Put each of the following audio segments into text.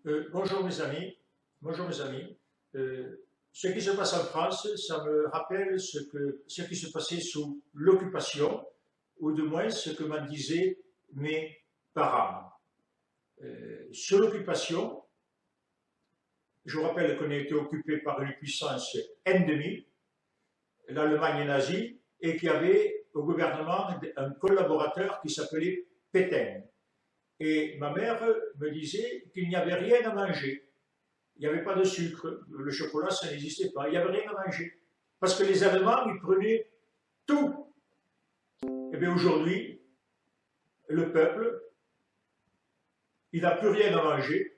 Bonjour mes amis, bonjour mes amis. Ce qui se passe en France, ça me rappelle ce qui se passait sous l'occupation, ou du moins ce que m'en disaient mes parents. Sous l'occupation, je vous rappelle qu'on a été occupé par une puissance ennemie, l'Allemagne nazie, et qu'il y avait au gouvernement un collaborateur qui s'appelait Pétain. Et ma mère me disait qu'il n'y avait rien à manger. Il n'y avait pas de sucre, le chocolat, ça n'existait pas. Il n'y avait rien à manger. Parce que les Allemands, ils prenaient tout. Et bien aujourd'hui, le peuple, il n'a plus rien à manger.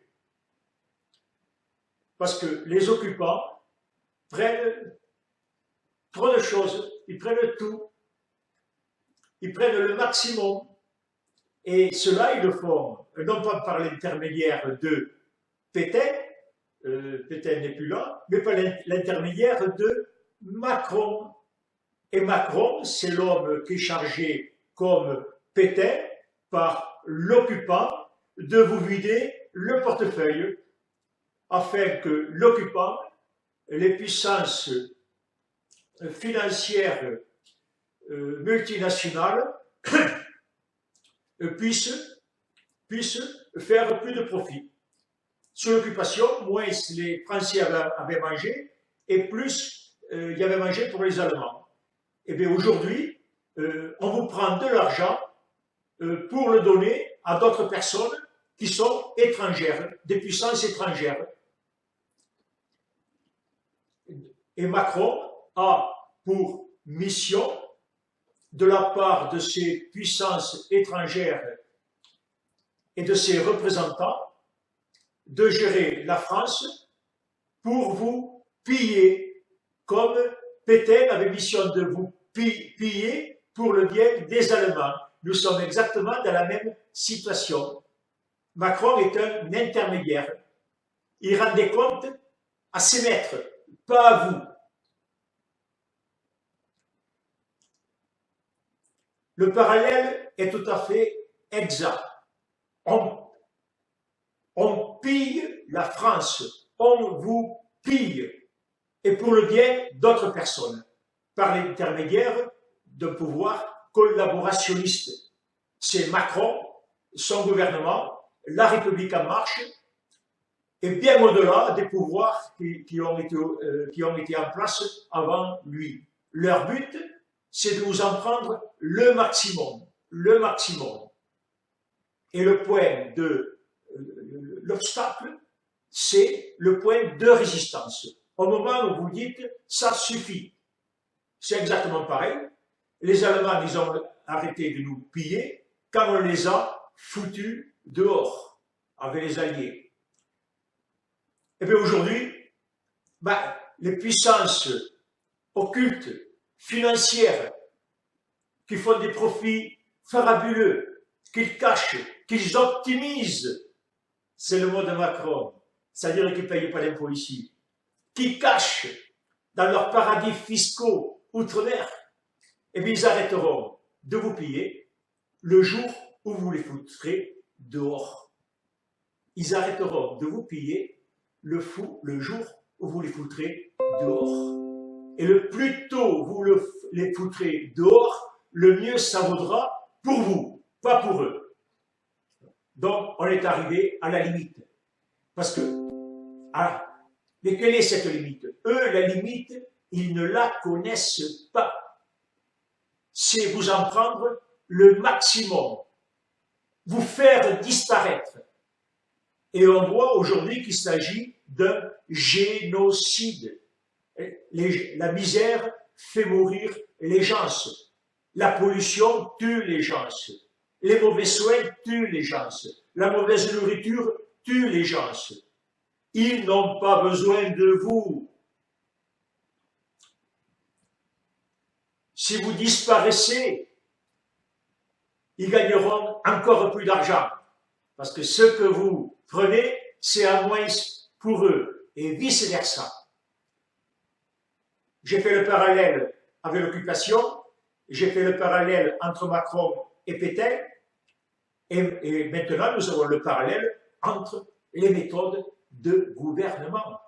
Parce que les occupants prennent trop de choses. Ils prennent tout. Ils prennent le maximum. Et cela, ils le font, non pas par l'intermédiaire de Pétain, Pétain n'est plus là, mais par l'intermédiaire de Macron. Et Macron, c'est l'homme qui est chargé, comme Pétain, par l'occupant, de vous vider le portefeuille, afin que l'occupant, les puissances financières multinationales, puissent faire plus de profit. Sous l'occupation, moins les Français avaient mangé et plus il y avait mangé pour les Allemands. Et bien aujourd'hui, on vous prend de l'argent pour le donner à d'autres personnes qui sont étrangères, des puissances étrangères. Et Macron a pour mission, de la part de ces puissances étrangères et de ses représentants, de gérer la France pour vous piller, comme Pétain avait mission de vous piller pour le bien des Allemands. Nous sommes exactement dans la même situation. Macron est un intermédiaire. Il rend des comptes à ses maîtres, pas à vous. Le parallèle est tout à fait exact. On pille la France, on vous pille, et pour le bien d'autres personnes, par l'intermédiaire d'un pouvoir collaborationniste. C'est Macron, son gouvernement, la République en marche, et bien au-delà des pouvoirs qui ont été en place avant lui. Leur but, c'est de vous en prendre le maximum, le maximum. Et le point de l'obstacle, c'est le point de résistance. Au moment où vous dites, ça suffit. C'est exactement pareil. Les Allemands, ils ont arrêté de nous piller quand on les a foutus dehors avec les Alliés. Et bien aujourd'hui, les puissances occultes, financières, qui font des profits farabuleux, qu'ils cachent, qu'ils optimisent, c'est le mot de Macron, c'est-à-dire qu'ils ne payent pas d'impôts ici, qui cachent dans leurs paradis fiscaux outre-mer, et bien ils arrêteront de vous piller le jour où vous les foutrez dehors. Ils arrêteront de vous piller le jour où vous les foutrez dehors. Et le plus tôt vous les foutrez dehors, le mieux ça vaudra pour vous, pas pour eux. Donc, on est arrivé à la limite. Parce que, mais quelle est cette limite? Eux, la limite, ils ne la connaissent pas. C'est vous en prendre le maximum. Vous faire disparaître. Et on voit aujourd'hui qu'il s'agit d'un génocide. La misère fait mourir les gens. La pollution tue les gens. Les mauvais soins tuent les gens. La mauvaise nourriture tue les gens. Ils n'ont pas besoin de vous. Si vous disparaissez, ils gagneront encore plus d'argent. Parce que ce que vous prenez, c'est à moins pour eux. Et vice-versa. J'ai fait le parallèle avec l'occupation, j'ai fait le parallèle entre Macron et Pétain, et maintenant nous avons le parallèle entre les méthodes de gouvernement.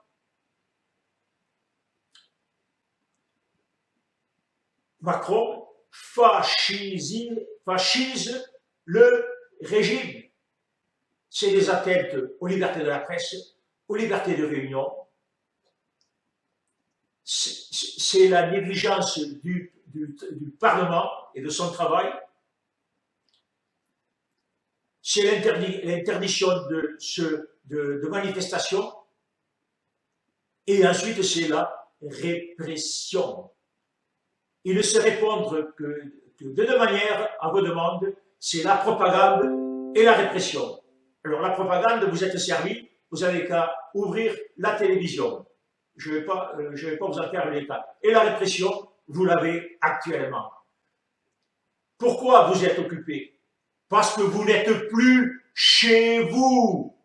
Macron fascise le régime. C'est des atteintes aux libertés de la presse, aux libertés de réunion. C'est la négligence du Parlement et de son travail. C'est l'interdiction de manifestations. Et ensuite, c'est la répression. Il ne se répondre que de deux manières à vos demandes, c'est la propagande et la répression. Alors la propagande, vous êtes servi, vous n'avez qu'à ouvrir la télévision. Je ne vais pas vous en faire l'état. Et la répression, vous l'avez actuellement. Pourquoi vous êtes occupé? Parce que vous n'êtes plus chez vous.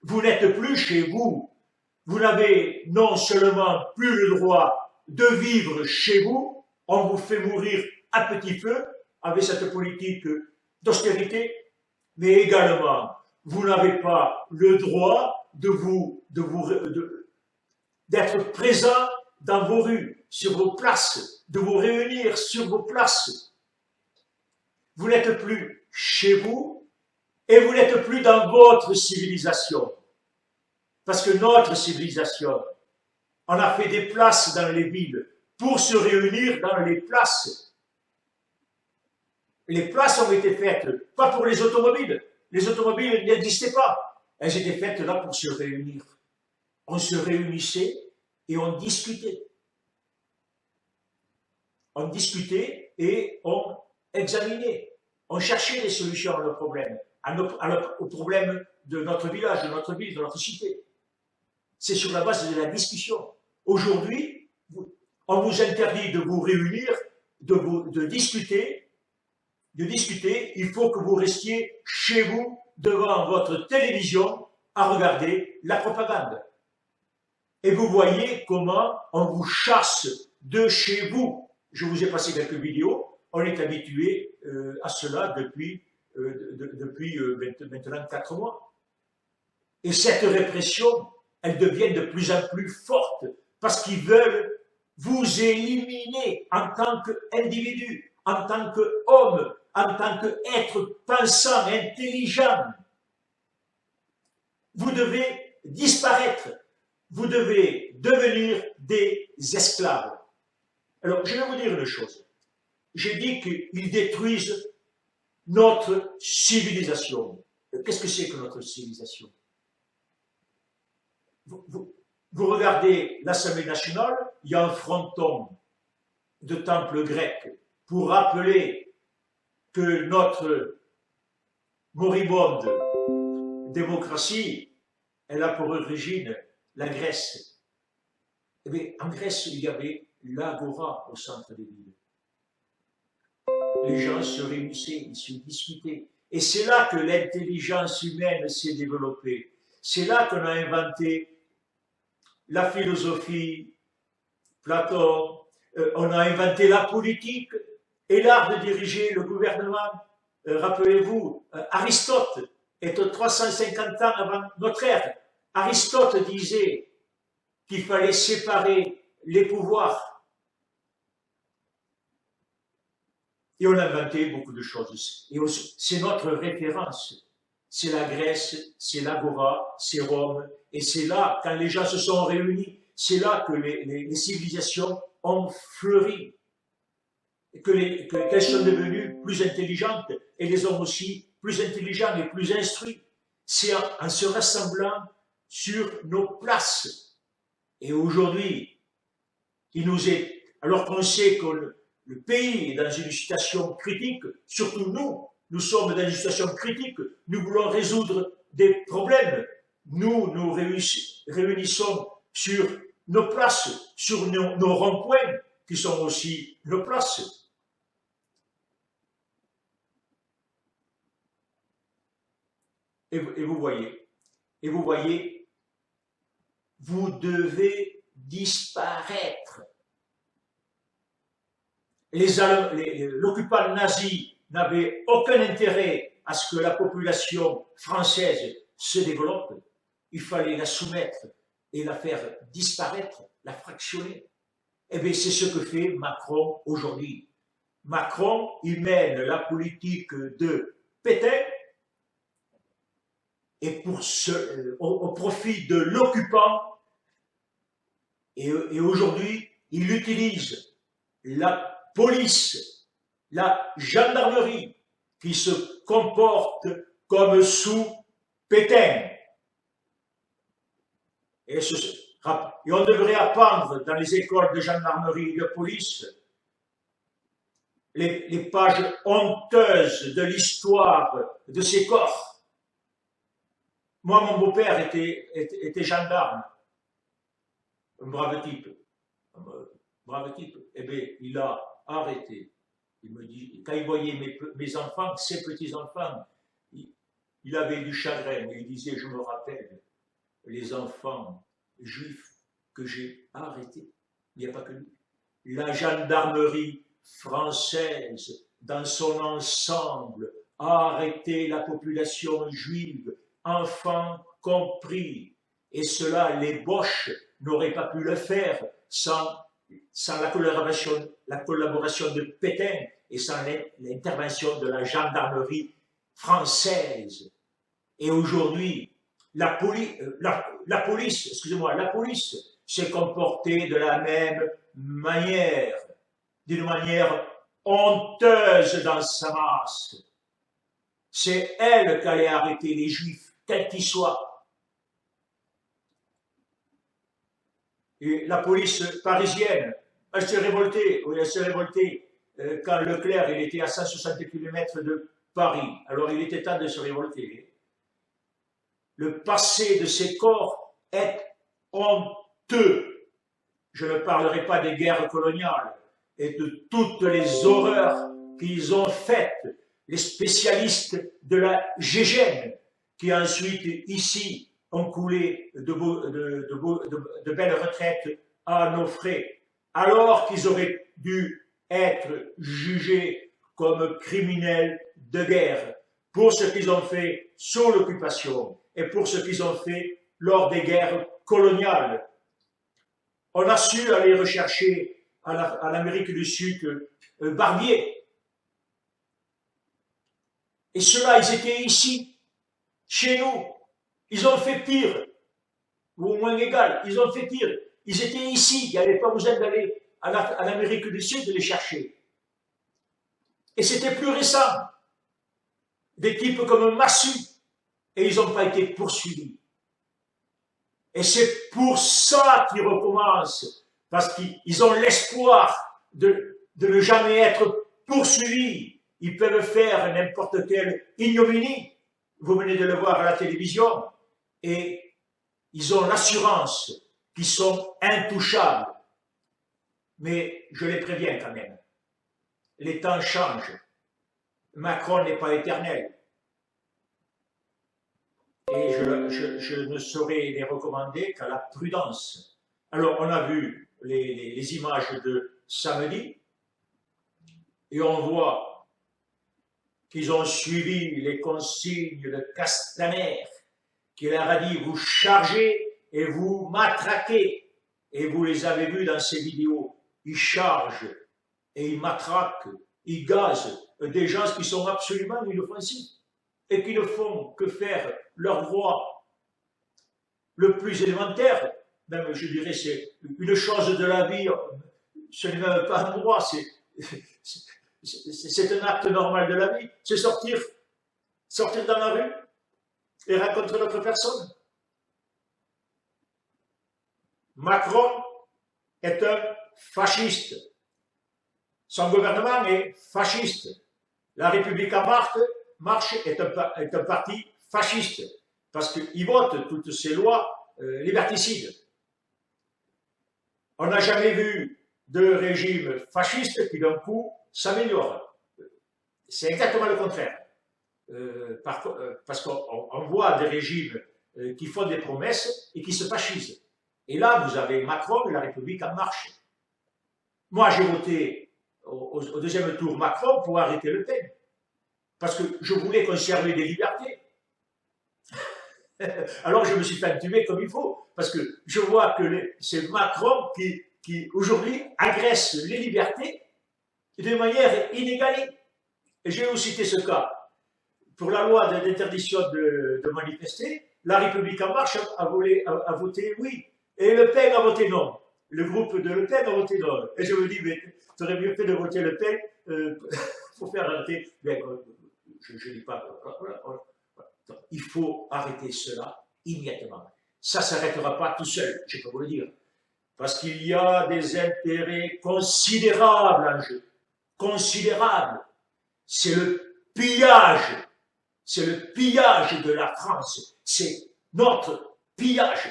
Vous n'êtes plus chez vous. Vous n'avez non seulement plus le droit de vivre chez vous, on vous fait mourir à petit feu avec cette politique d'austérité, mais également, vous n'avez pas le droit d'être présent dans vos rues, sur vos places, de vous réunir sur vos places. Vous n'êtes plus chez vous et vous n'êtes plus dans votre civilisation. Parce que notre civilisation, on a fait des places dans les villes pour se réunir dans les places. Les places ont été faites, pas pour les automobiles. Les automobiles n'existaient pas. Elles étaient faites là pour se réunir. On se réunissait et on discutait. On discutait et on examinait. On cherchait des solutions à nos problèmes, aux problèmes de notre village, de notre ville, de notre cité. C'est sur la base de la discussion. Aujourd'hui, on vous interdit de vous réunir, de discuter. Il faut que vous restiez chez vous, devant votre télévision, à regarder la propagande. Et vous voyez comment on vous chasse de chez vous. Je vous ai passé quelques vidéos. On est habitué à cela depuis maintenant 4 mois. Et cette répression, elle devient de plus en plus forte parce qu'ils veulent vous éliminer en tant qu'individu, en tant qu'homme, en tant qu'être pensant, intelligent. Vous devez disparaître. Vous devez devenir des esclaves. Alors, je vais vous dire une chose. J'ai dit qu'ils détruisent notre civilisation. Qu'est-ce que c'est que notre civilisation? Vous regardez l'Assemblée nationale, il y a un fronton de temple grec pour rappeler que notre moribonde démocratie, elle a pour origine la Grèce. Eh bien, en Grèce, il y avait l'agora au centre des villes. Les gens se réunissaient, ils se discutaient. Et c'est là que l'intelligence humaine s'est développée. C'est là qu'on a inventé la philosophie, Platon, on a inventé la politique et l'art de diriger le gouvernement. Rappelez-vous, Aristote est 350 ans avant notre ère. Aristote disait qu'il fallait séparer les pouvoirs. Et on a inventé beaucoup de choses. Et c'est notre référence. C'est la Grèce, c'est l'Agora, c'est Rome. Et c'est là, quand les gens se sont réunis, c'est là que les civilisations ont fleuri. Et qu'elles sont devenues plus intelligentes et les hommes aussi plus intelligents et plus instruits. C'est en se rassemblant sur nos places. Et aujourd'hui, alors qu'on sait que le pays est dans une situation critique, surtout nous sommes dans une situation critique, nous voulons résoudre des problèmes. Nous réunissons sur nos places, sur nos ronds-points, qui sont aussi nos places. Et vous voyez, vous devez disparaître. L'occupant nazi n'avait aucun intérêt à ce que la population française se développe, il fallait la soumettre et la faire disparaître, la fractionner. Eh bien, c'est ce que fait Macron aujourd'hui. Macron, il mène la politique de Pétain et au profit de l'occupant. Et aujourd'hui, il utilise la police, la gendarmerie qui se comporte comme sous Pétain. Et on devrait apprendre dans les écoles de gendarmerie et de police les pages honteuses de l'histoire de ces corps. Moi, mon beau-père était gendarme, un brave type. Eh bien, il a arrêté. Il me dit, quand il voyait mes enfants, ses petits-enfants, il avait du chagrin, mais il disait, je me rappelle, les enfants juifs que j'ai arrêtés. Il n'y a pas que lui. La gendarmerie française, dans son ensemble, a arrêté la population juive, enfants compris. Et cela, les Boches n'auraient pas pu le faire sans la collaboration de Pétain et sans l'intervention de la gendarmerie française. Et aujourd'hui, la police s'est comportée de la même manière, d'une manière honteuse dans sa masse. C'est elle qui allait arrêter les Juifs, quels qu'ils soient. Et la police parisienne, elle s'est révoltée, quand Leclerc il était à 160 km de Paris. Alors il était temps de se révolter. Le passé de ces corps est honteux. Je ne parlerai pas des guerres coloniales et de toutes les horreurs qu'ils ont faites, les spécialistes de la Gégène, qui ensuite, ici, ont coulé de belles retraites à nos frais, alors qu'ils auraient dû être jugés comme criminels de guerre pour ce qu'ils ont fait sous l'occupation et pour ce qu'ils ont fait lors des guerres coloniales. On a su aller rechercher à l'Amérique du Sud Barbier. Et ceux-là, ils étaient ici, chez nous. Ils ont fait pire, ou au moins égal, ils ont fait pire. Ils étaient ici, il n'y avait pas besoin d'aller à l'Amérique du Sud de les chercher. Et c'était plus récent. Des types comme Massu, et ils n'ont pas été poursuivis. Et c'est pour ça qu'ils recommencent, parce qu'ils ont l'espoir de ne jamais être poursuivis. Ils peuvent faire n'importe quelle ignominie. Vous venez de le voir à la télévision, et ils ont l'assurance qu'ils sont intouchables. Mais je les préviens quand même. Les temps changent. Macron n'est pas éternel. Et je ne saurais les recommander qu'à la prudence. Alors, on a vu les images de samedi, et on voit qu'ils ont suivi les consignes de Castaner, qui leur a dit, vous chargez et vous matraquez. Et vous les avez vus dans ces vidéos. Ils chargent et ils matraquent, ils gazent des gens qui sont absolument inoffensifs et qui ne font que faire leur droit le plus élémentaire. Même, je dirais, c'est une chose de la vie, ce n'est même pas un droit, c'est un acte normal de la vie, c'est sortir dans la rue et rencontrer d'autres personnes. Macron est un fasciste. Son gouvernement est fasciste. La République en marche est un parti fasciste parce qu'il vote toutes ces lois liberticides. On n'a jamais vu de régime fasciste qui d'un coup s'améliore. C'est exactement le contraire. Parce qu'on voit des régimes qui font des promesses et qui se fascisent. Et là, vous avez Macron et la République en marche. Moi, j'ai voté au deuxième tour Macron pour arrêter Le Pen. Parce que je voulais conserver des libertés. Alors je me suis fait entuber comme il faut, parce que je vois que c'est Macron qui aujourd'hui agresse les libertés de manière inégalée. Et je vais vous citer ce cas. Pour la loi d'interdiction de manifester, la République en marche a voté oui. Et Le Pen a voté non. Le groupe de Le Pen a voté non. Et je me dis, mais tu aurais mieux fait de voter Le Pen pour faire arrêter. Mais, je ne dis pas. Voilà. Il faut arrêter cela immédiatement. Ça ne s'arrêtera pas tout seul, je peux vous le dire. Parce qu'il y a des intérêts considérables en jeu. Considérables. C'est le pillage. C'est le pillage de la France. C'est notre pillage.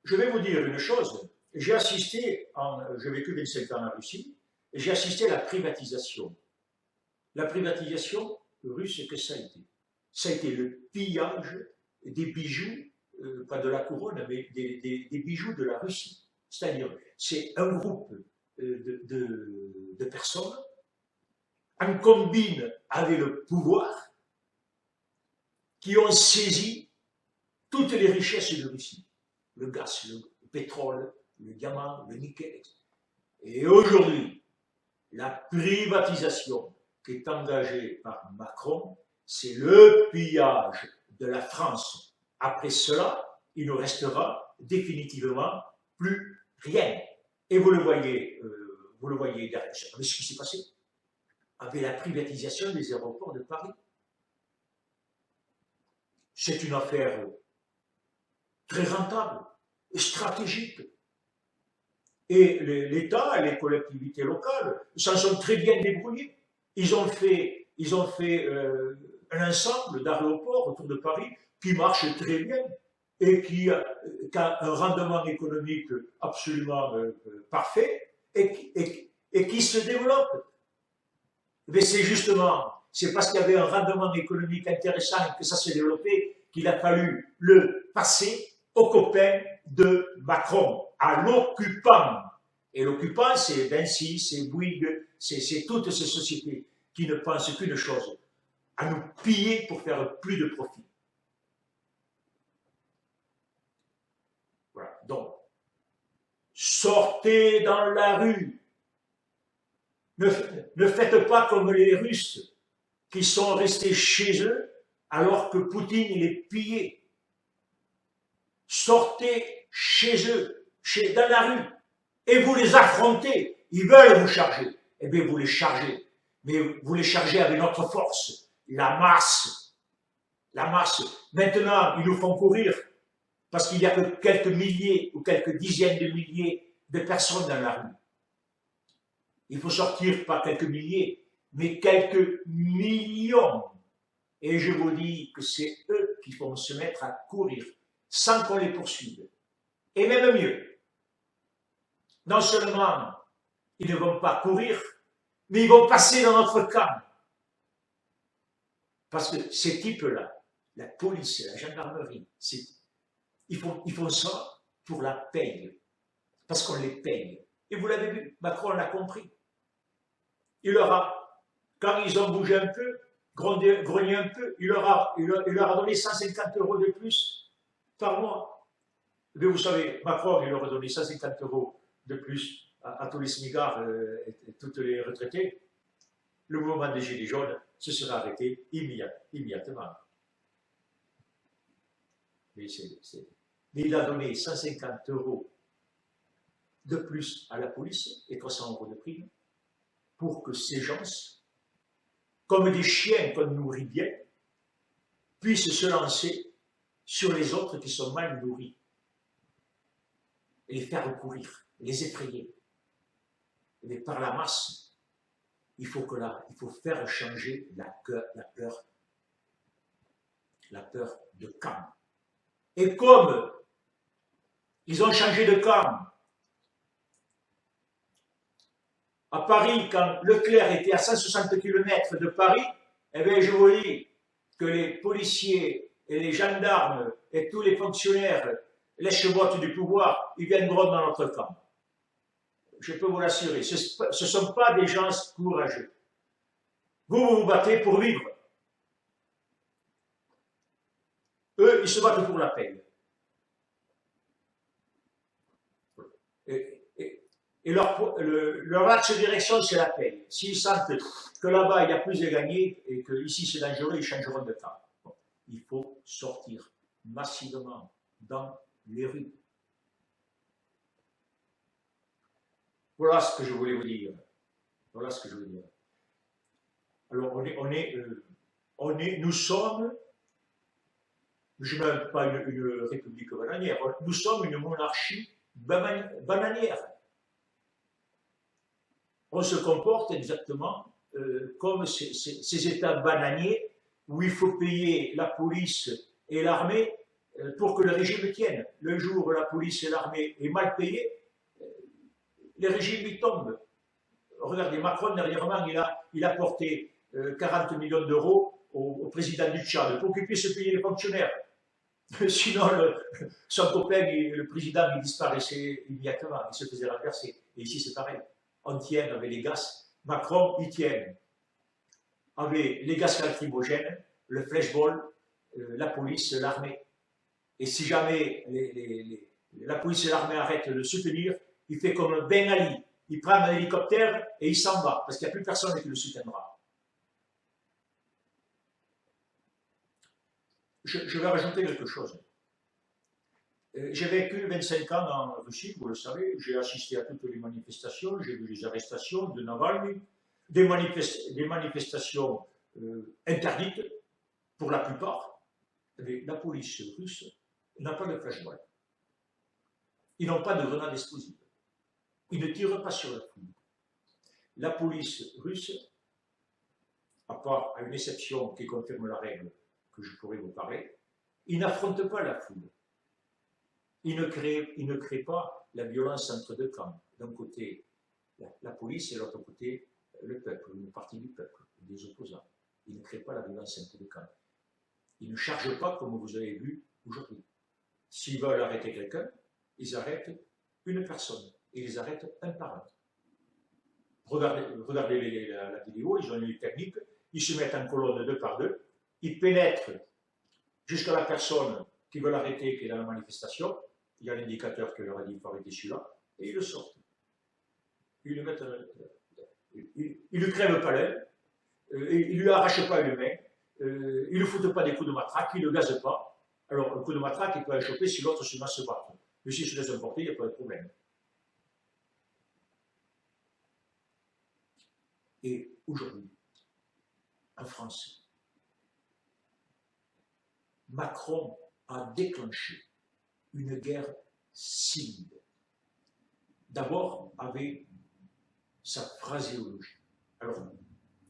Je vais vous dire une chose. J'ai vécu 25 ans en Russie, et j'ai assisté à la privatisation. La privatisation russe, que ça a été? Ça a été le pillage des bijoux, pas de la couronne, mais des bijoux de la Russie. C'est-à-dire, c'est un groupe de personnes en combine avec le pouvoir qui ont saisi toutes les richesses de Russie. Le gaz, le pétrole, le diamant, le nickel. Et aujourd'hui, la privatisation qui est engagée par Macron, c'est le pillage de la France. Après cela, il ne restera définitivement plus rien. Et vous le voyez derrière ce qui s'est passé avec la privatisation des aéroports de Paris. C'est une affaire très rentable et stratégique. Et l'État et les collectivités locales s'en sont très bien débrouillés. Ils ont fait un ensemble d'aéroports autour de Paris qui marche très bien et qui a un rendement économique absolument parfait et qui se développe. Mais c'est parce qu'il y avait un rendement économique intéressant et que ça s'est développé qu'il a fallu le passer aux copains de Macron, à l'occupant. Et l'occupant, c'est Vinci, c'est Bouygues, c'est toutes ces sociétés qui ne pensent qu'une chose, à nous piller pour faire plus de profit. Voilà. Donc, sortez dans la rue. Ne faites pas comme les Russes qui sont restés chez eux alors que Poutine les pillait. Sortez chez eux, dans la rue, et vous les affrontez. Ils veulent vous charger. Eh bien, vous les chargez. Mais vous les chargez avec notre force, la masse. La masse. Maintenant, ils nous font courir parce qu'il n'y a que quelques milliers ou quelques dizaines de milliers de personnes dans la rue. Il faut sortir pas quelques milliers, mais quelques millions. Et je vous dis que c'est eux qui vont se mettre à courir sans qu'on les poursuive. Et même mieux, non seulement ils ne vont pas courir, mais ils vont passer dans notre camp. Parce que ces types-là, la police, la gendarmerie, ils font ça pour la paye. Parce qu'on les paye. Et vous l'avez vu, Macron l'a compris. Quand ils ont bougé un peu, grogné un peu, il leur a donné 150 € de plus par mois. Mais vous savez, Macron, il leur a donné 150 € de plus à tous les smigards et toutes les retraités. Le mouvement des Gilets jaunes se sera arrêté immédiatement. Mais il a donné 150 € de plus à la police et 300 € de prime pour que ces gens, comme des chiens qu'on nourrit bien, puissent se lancer sur les autres qui sont mal nourris et les faire recourir, les effrayer. Mais par la masse, il faut faire changer la peur de camp. Et comme ils ont changé de camp, à Paris, quand Leclerc était à 160 km de Paris, eh bien, je vous dis que les policiers et les gendarmes et tous les fonctionnaires, les chevauches du pouvoir, ils viendront dans notre camp. Je peux vous l'assurer, ce ne sont pas des gens courageux. Vous vous battez pour vivre. Eux, ils se battent pour la paix. Et leur axe de direction, c'est la paix. S'ils sentent que là-bas, il y a plus à gagner et qu'ici, c'est dangereux, ils changeront de camp. Bon, il faut sortir massivement dans les rues. Voilà ce que je voulais vous dire. Voilà ce que je veux dire. Alors, nous sommes, je ne mêle pas une république bananière, nous sommes une monarchie bananière. On se comporte exactement comme ces États bananiers où il faut payer la police et l'armée pour que le régime tienne. Le jour où la police et l'armée est mal payée, les régimes y tombent. Regardez, Macron, dernièrement, il a porté 40 millions d'euros au président du Tchad pour qu'il puisse payer les fonctionnaires. Sinon, son copain, le président, il disparaissait immédiatement, il se faisait renverser. Et ici, c'est pareil. On tient avec les gaz. Macron, il tient avec les gaz lacrymogènes, le flashball, la police, l'armée. Et si jamais la police et l'armée arrêtent de le soutenir, il fait comme Ben Ali. Il prend un hélicoptère et il s'en va, parce qu'il n'y a plus personne qui le soutiendra. Je vais rajouter quelque chose. J'ai vécu 25 ans en Russie, vous le savez, j'ai assisté à toutes les manifestations, j'ai vu les arrestations de Navalny, des manifestations interdites, pour la plupart. Mais la police russe n'a pas de flashball. Ils n'ont pas de grenades explosives. Ils ne tirent pas sur la foule. La police russe, à part à une exception qui confirme la règle que je pourrais vous parler, ils n'affrontent pas la foule. Ils ne créent pas la violence entre deux camps. D'un côté, la police et de l'autre côté, le peuple, une partie du peuple, des opposants. Ils ne créent pas la violence entre deux camps. Ils ne chargent pas comme vous avez vu aujourd'hui. S'ils veulent arrêter quelqu'un, ils arrêtent une personne. Et ils les arrêtent un par un. Regardez la vidéo, ils ont une technique, ils se mettent en colonne deux par deux, ils pénètrent jusqu'à la personne qui veut l'arrêter, qui est dans la manifestation, il y a l'indicateur qui leur a dit qu'il faut arrêter celui-là, et ils le sortent. Ils ne lui crèvent pas l'aile, ils ne lui arrachent pas une main, ils ne lui foutent pas des coups de matraque, ils ne le gazent pas. Alors, un coup de matraque, il peut aller choper si l'autre se met à se battre. Mais s'il se laisse emporter, il n'y a pas de problème. Et aujourd'hui, en France, Macron a déclenché une guerre civile. D'abord avec sa phraséologie. Alors,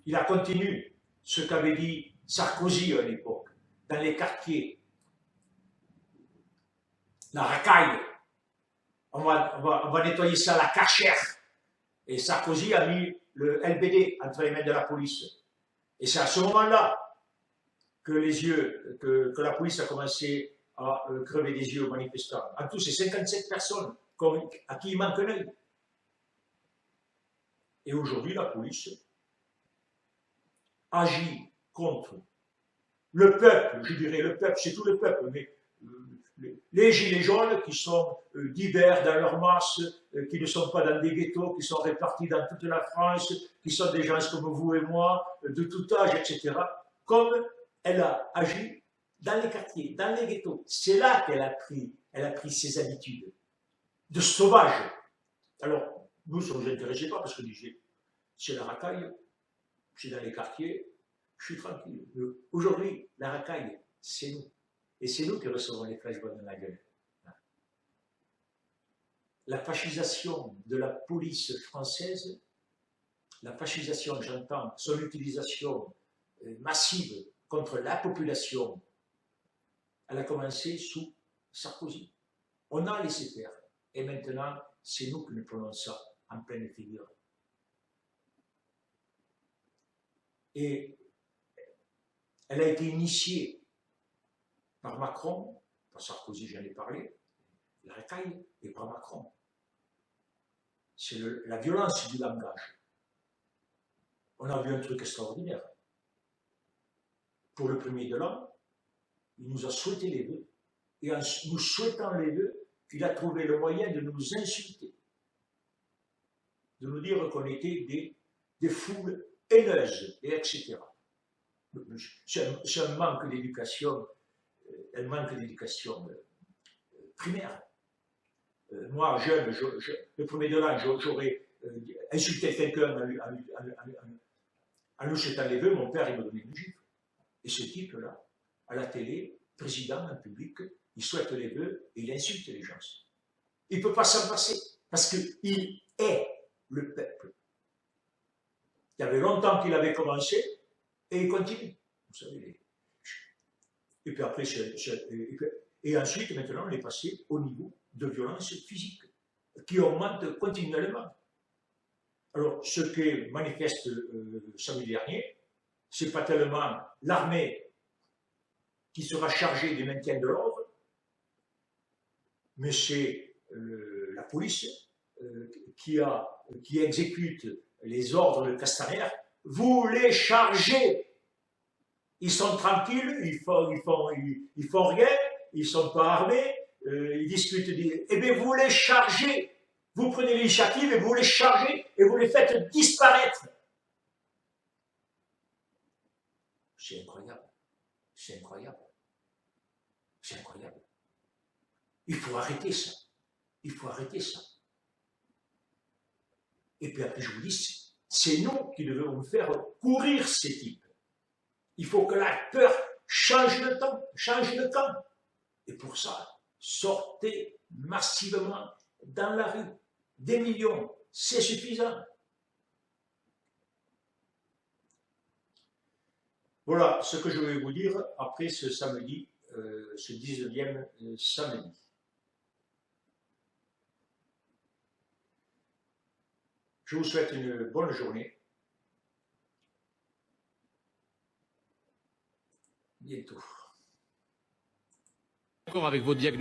il a continué ce qu'avait dit Sarkozy à l'époque, dans les quartiers. La racaille, on va nettoyer ça à la Karcher. Et Sarkozy a mis le LBD entre les mains de la police. Et c'est à ce moment-là que la police a commencé à crever des yeux aux manifestants. En tout, c'est 57 personnes à qui il manque un œil. Et aujourd'hui, la police agit contre le peuple, je dirais le peuple, c'est tout le peuple, mais les gilets jaunes qui sont divers dans leur masse, qui ne sont pas dans des ghettos, qui sont répartis dans toute la France, qui sont des gens comme vous et moi, de tout âge, etc. Comme elle a agi dans les quartiers, dans les ghettos. C'est là qu'elle a pris ses habitudes de sauvage. Alors, nous, ça ne nous intéressait pas parce que c'est la racaille, c'est dans les quartiers, je suis tranquille. Aujourd'hui, la racaille, c'est nous. Et c'est nous qui recevons les flashballs dans la gueule. La fascisation de la police française, la fascisation, j'entends, son utilisation massive contre la population, elle a commencé sous Sarkozy. On a laissé faire. Et maintenant, c'est nous qui nous prenons ça en pleine figure. Et elle a été initiée par Macron, par Sarkozy, j'en ai parlé, la racaille, et par Macron. C'est la violence du langage. on a vu un truc extraordinaire. Pour le premier de l'an, il nous a souhaité les vœux, et en nous souhaitant les vœux, il a trouvé le moyen de nous insulter, de nous dire qu'on était des foules haineuses, et etc. C'est un manque d'éducation, primaire. Moi, jeune, le premier de l'an, j'aurais insulté quelqu'un en lui souhaitant les vœux, mon père, il me donnait une gifle. Et ce type-là, à la télé, président, en public, il souhaite les vœux et il insulte les gens. Il ne peut pas s'en passer, parce qu'il est le peuple. Il y avait longtemps qu'il avait commencé, et il continue. Vous savez. Et puis après, et ensuite, maintenant, on est passé au niveau de violence physique, qui augmente continuellement. Alors, ce que manifeste samedi dernier, c'est pas tellement l'armée qui sera chargée du maintien de l'ordre, mais c'est la police qui exécute les ordres de Castaner. Vous les chargez. Ils sont tranquilles, ils font rien, ils ne sont pas armés, ils discutent. Eh bien, vous les chargez. Vous prenez l'initiative et vous les chargez et vous les faites disparaître. C'est incroyable. C'est incroyable. C'est incroyable. Il faut arrêter ça. Il faut arrêter ça. Et puis après, je vous dis, c'est nous qui devons faire courir ces types. Il faut que la peur change de camp. Et pour ça, sortez massivement dans la rue. Des millions, c'est suffisant. Voilà ce que je vais vous dire après ce samedi, ce 19e samedi. Je vous souhaite une bonne journée. Bientôt. D'accord avec vos diagnostics.